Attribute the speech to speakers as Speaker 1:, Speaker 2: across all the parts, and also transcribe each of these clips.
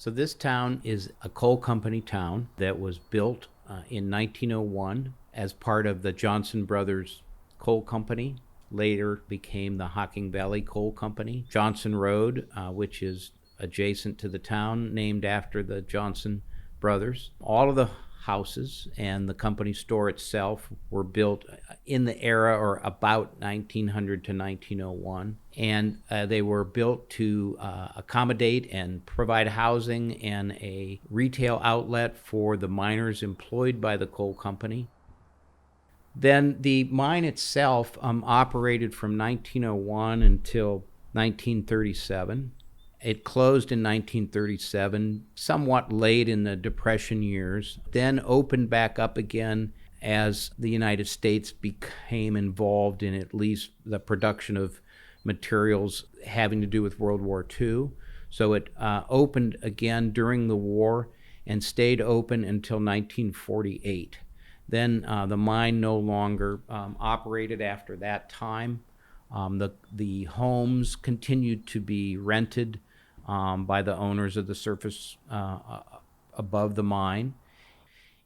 Speaker 1: So this town is a coal company town that was built in 1901 as part of the Johnson Brothers Coal Company. Later became the Hocking Valley Coal Company. Johnson Road, which is adjacent to the town, named after the Johnson brothers. All of the houses and the company store itself were built in the era or about 1900 to 1901, and they were built to accommodate and provide housing and a retail outlet for the miners employed by the coal company. Then the mine itself operated from 1901 until 1937. It closed in 1937, somewhat late in the Depression years, then opened back up again as the United States became involved in at least the production of materials having to do with World War II. So it opened again during the war and stayed open until 1948. Then the mine no longer operated after that time. The homes continued to be rented by the owners of the surface above the mine.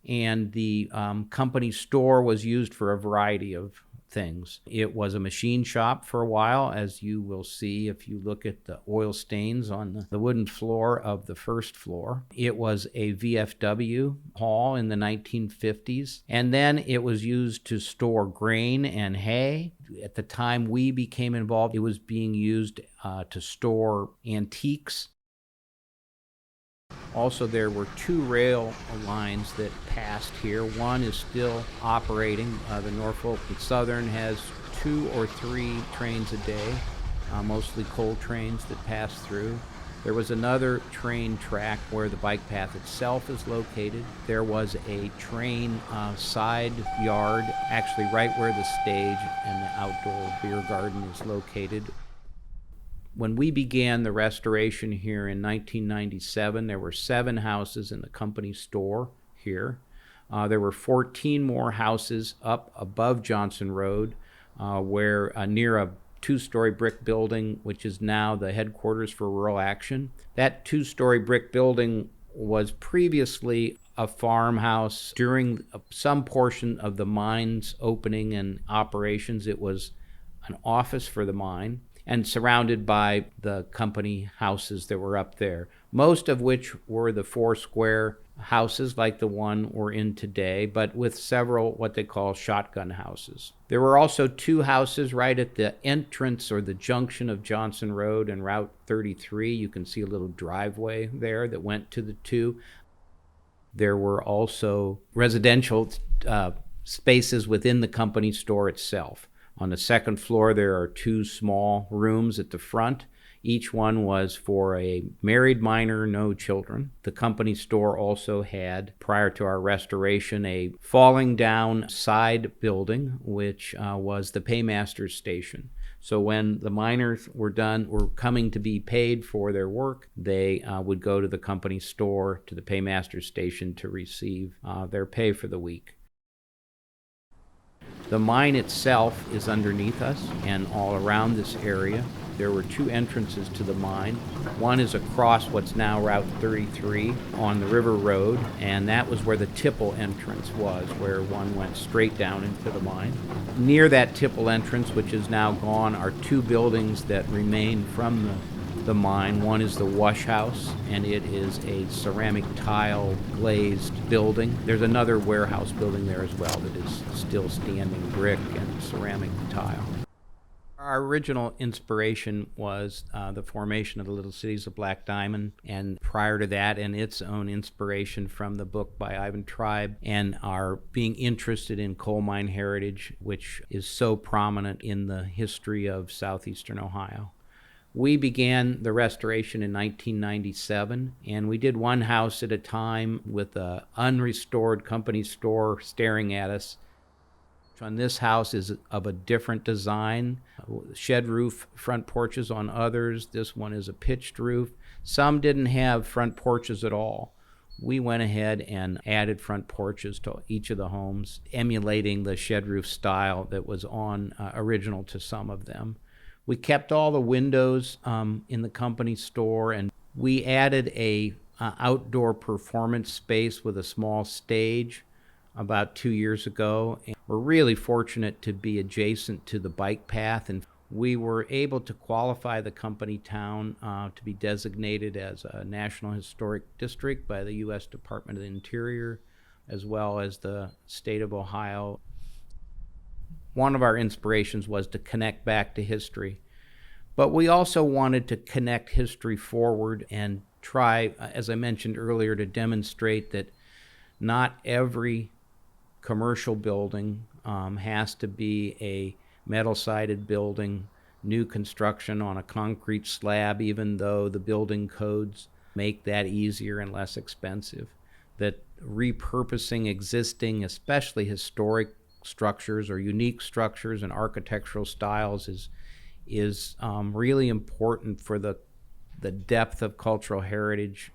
Speaker 1: And the company store was used for a variety of things. It was a machine shop for a while, as you will see if you look at the oil stains on the wooden floor of the first floor. It was a VFW hall in the 1950s, and then it was used to store grain and hay. At the time we became involved, it was being used to store antiques. Also, there were two rail lines that passed here. One is still operating. The Norfolk Southern has 2 or 3 trains a day, mostly coal trains that pass through. There was another train track where the bike path itself is located. There was a train side yard, actually right where the stage and the outdoor beer garden is located. When we began the restoration here in 1997, there were 7 houses in the company store here. There were 14 more houses up above Johnson Road, where near a 2-story brick building, which is now the headquarters for Rural Action. That 2-story brick building was previously a farmhouse. During some portion of the mine's opening and operations, it was an office for the mine, and surrounded by the company houses that were up there, most of which were the 4 square houses like the one we're in today, but with several what they call shotgun houses. There were also 2 houses right at the entrance or the junction of Johnson Road and Route 33. You can see a little driveway there that went to the 2. There were also residential spaces within the company store itself. On the second floor, there are 2 small rooms at the front. Each one was for a married miner, no children. The company store also had, prior to our restoration, a falling down side building, which was the paymaster's station. So when the miners were coming to be paid for their work, they would go to the company store, to the paymaster's station to receive their pay for the week. The mine itself is underneath us and all around this area. There were 2 entrances to the mine. One is across what's now Route 33 on the River Road, and that was where the tipple entrance was, where one went straight down into the mine. Near that tipple entrance, which is now gone, are 2 buildings that remain from the mine. One is the wash house, and it is a ceramic tile glazed building. There's another warehouse building there as well that is still standing, brick and ceramic tile. Our original inspiration was the formation of the Little Cities of Black Diamond, and prior to that, and its own inspiration from the book by Ivan Tribe, and our being interested in coal mine heritage, which is so prominent in the history of southeastern Ohio. We began the restoration in 1997, and we did 1 house at a time with an unrestored company store staring at us. On this house is of a different design, shed roof front porches on others. This one is a pitched roof. Some didn't have front porches at all. We went ahead and added front porches to each of the homes, emulating the shed roof style that was original to some of them. We kept all the windows in the company store, and we added a outdoor performance space with a small stage about 2 years ago. And we're really fortunate to be adjacent to the bike path, and we were able to qualify the company town to be designated as a National Historic District by the U.S. Department of the Interior, as well as the state of Ohio. One of our inspirations was to connect back to history, but we also wanted to connect history forward and try, as I mentioned earlier, to demonstrate that not every commercial building has to be a metal-sided building, new construction on a concrete slab, even though the building codes make that easier and less expensive. That repurposing existing, especially historic structures or unique structures and architectural styles is really important for the depth of cultural heritage